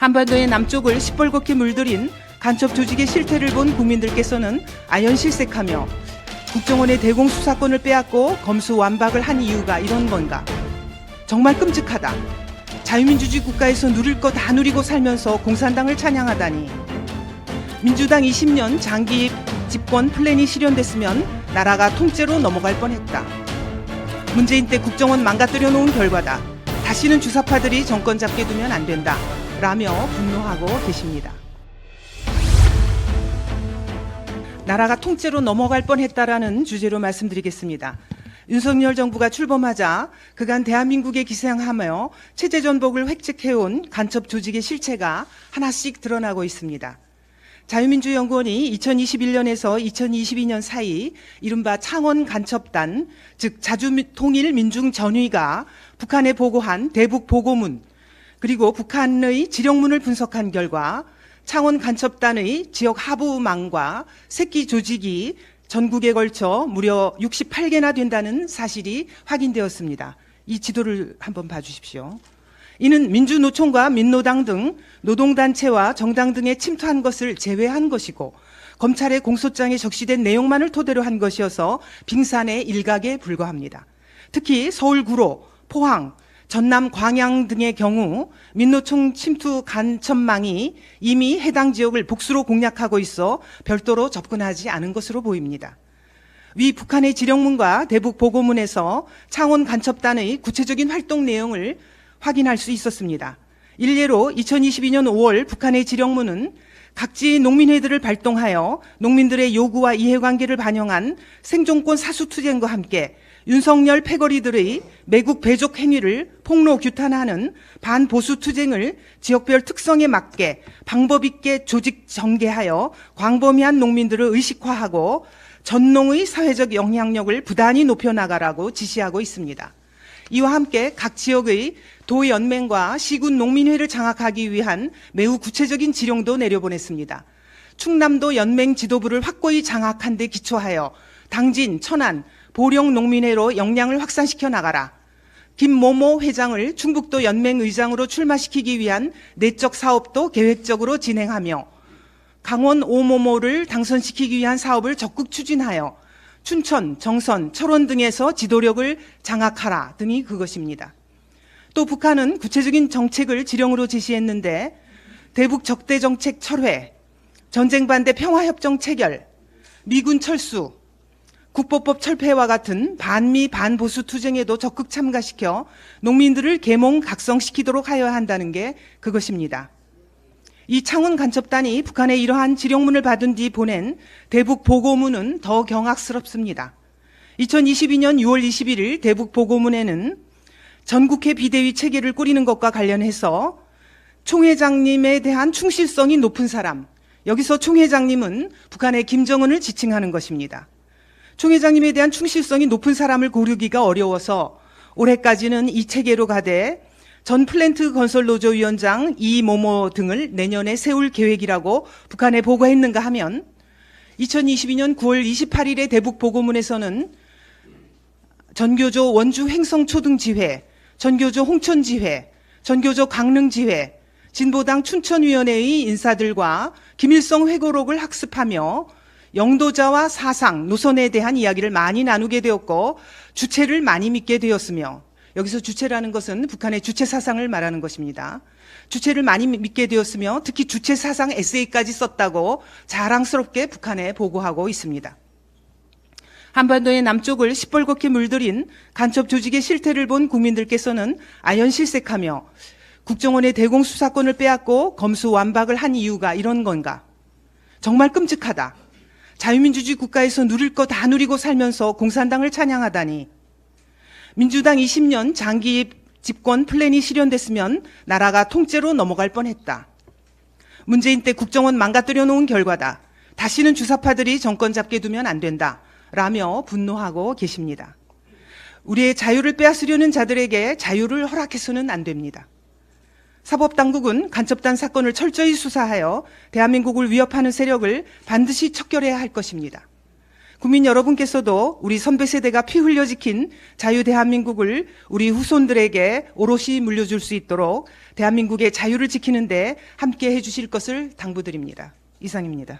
한반도의 남쪽을 시뻘겋게 물들인 간첩 조직의 실태를 본 국민들께서는 아연실색하며 국정원의 대공수사권을 빼앗고 검수완박을 한 이유가 이런 건가? 정말 끔찍하다. 자유민주주의 국가에서 누릴 거 다 누리고 살면서 공산당을 찬양하다니. 민주당 20년 장기 집권 플랜이 실현됐으면 나라가 통째로 넘어갈 뻔했다. 문재인 때 국정원 망가뜨려 놓은 결과다. 다시는 주사파들이 정권 잡게 두면 안 된다. 라며 분노하고 계십니다. 나라가 통째로 넘어갈 뻔했다라는 주제로 말씀드리겠습니다. 윤석열 정부가 출범하자 그간 대한민국에 기생하며 체제 전복을 획책해온 간첩 조직의 실체가 하나씩 드러나고 있습니다. 자유민주연구원이 2021년에서 2022년 사이 이른바 창원 간첩단, 즉 자주통일민중전위가 북한에 보고한 대북 보고문, 그리고 북한의 지령문을 분석한 결과 창원 간첩단의 지역 하부망과 새끼 조직이 전국에 걸쳐 무려 68개나 된다는 사실이 확인되었습니다. 이 지도를 한번 봐주십시오. 이는 민주노총과 민노당 등 노동단체와 정당 등에 침투한 것을 제외한 것이고 검찰의 공소장에 적시된 내용만을 토대로 한 것이어서 빙산의 일각에 불과합니다. 특히 서울 구로, 포항, 전남 광양 등의 경우 민노총 침투 간첩망이 이미 해당 지역을 복수로 공략하고 있어 별도로 접근하지 않은 것으로 보입니다. 위 북한의 지령문과 대북 보고문에서 창원 간첩단의 구체적인 활동 내용을 확인할 수 있었습니다. 일례로 2022년 5월 북한의 지령문은 각지 농민회들을 발동하여 농민들의 요구와 이해관계를 반영한 생존권 사수투쟁과 함께 윤석열 패거리들의 매국 배족 행위를 폭로 규탄하는 반보수 투쟁을 지역별 특성에 맞게 방법 있게 조직 전개하여 광범위한 농민들을 의식화하고 전농의 사회적 영향력을 부단히 높여나가라고 지시하고 있습니다. 이와 함께 각 지역의 도연맹과 시군 농민회를 장악하기 위한 매우 구체적인 지령도 내려보냈습니다. 충남도 연맹 지도부를 확고히 장악한 데 기초하여 당진, 천안, 보령 농민회로 역량을 확산시켜 나가라. 김모모 회장을 충북도 연맹 의장으로 출마시키기 위한 내적 사업도 계획적으로 진행하며 강원 오모모를 당선시키기 위한 사업을 적극 추진하여 춘천, 정선, 철원 등에서 지도력을 장악하라 등이 그것입니다. 또 북한은 구체적인 정책을 지령으로 제시했는데 대북 적대 정책 철회, 전쟁 반대 평화협정 체결, 미군 철수, 국보법 철폐와 같은 반미 반보수 투쟁에도 적극 참가시켜 농민들을 계몽 각성시키도록 하여야 한다는 게 그것입니다. 이 창원 간첩단이 북한의 이러한 지령문을 받은 뒤 보낸 대북 보고문은 더 경악스럽습니다. 2022년 6월 21일 대북 보고문에는 전국회 비대위 체계를 꾸리는 것과 관련해서 총회장님에 대한 충실성이 높은 사람, 여기서 총회장님은 북한의 김정은을 지칭하는 것입니다. 총회장님에 대한 충실성이 높은 사람을 고르기가 어려워서 올해까지는 이 체계로 가되 전 플랜트 건설노조 위원장 이모모 등을 내년에 세울 계획이라고 북한에 보고했는가 하면 2022년 9월 28일의 대북 보고문에서는 전교조 원주 횡성초등지회, 전교조 홍천지회, 전교조 강릉지회, 진보당 춘천위원회의 인사들과 김일성 회고록을 학습하며 영도자와 사상, 노선에 대한 이야기를 많이 나누게 되었고 주체를 많이 믿게 되었으며 여기서 주체라는 것은 북한의 주체 사상을 말하는 것입니다. 주체를 많이 믿게 되었으며 특히 주체 사상 에세이까지 썼다고 자랑스럽게 북한에 보고하고 있습니다. 한반도의 남쪽을 시뻘겋게 물들인 간첩 조직의 실태를 본 국민들께서는 아연실색하며 국정원의 대공수사권을 빼앗고 검수완박을 한 이유가 이런 건가? 정말 끔찍하다. 자유민주주의 국가에서 누릴 거 다 누리고 살면서 공산당을 찬양하다니. 민주당 20년 장기 집권 플랜이 실현됐으면 나라가 통째로 넘어갈 뻔했다. 문재인 때 국정원 망가뜨려 놓은 결과다. 다시는 주사파들이 정권 잡게 두면 안 된다. 라며 분노하고 계십니다. 우리의 자유를 빼앗으려는 자들에게 자유를 허락해서는 안 됩니다. 사법당국은 간첩단 사건을 철저히 수사하여 대한민국을 위협하는 세력을 반드시 척결해야 할 것입니다. 국민 여러분께서도 우리 선배 세대가 피 흘려 지킨 자유 대한민국을 우리 후손들에게 오롯이 물려줄 수 있도록 대한민국의 자유를 지키는데 함께 해주실 것을 당부드립니다. 이상입니다.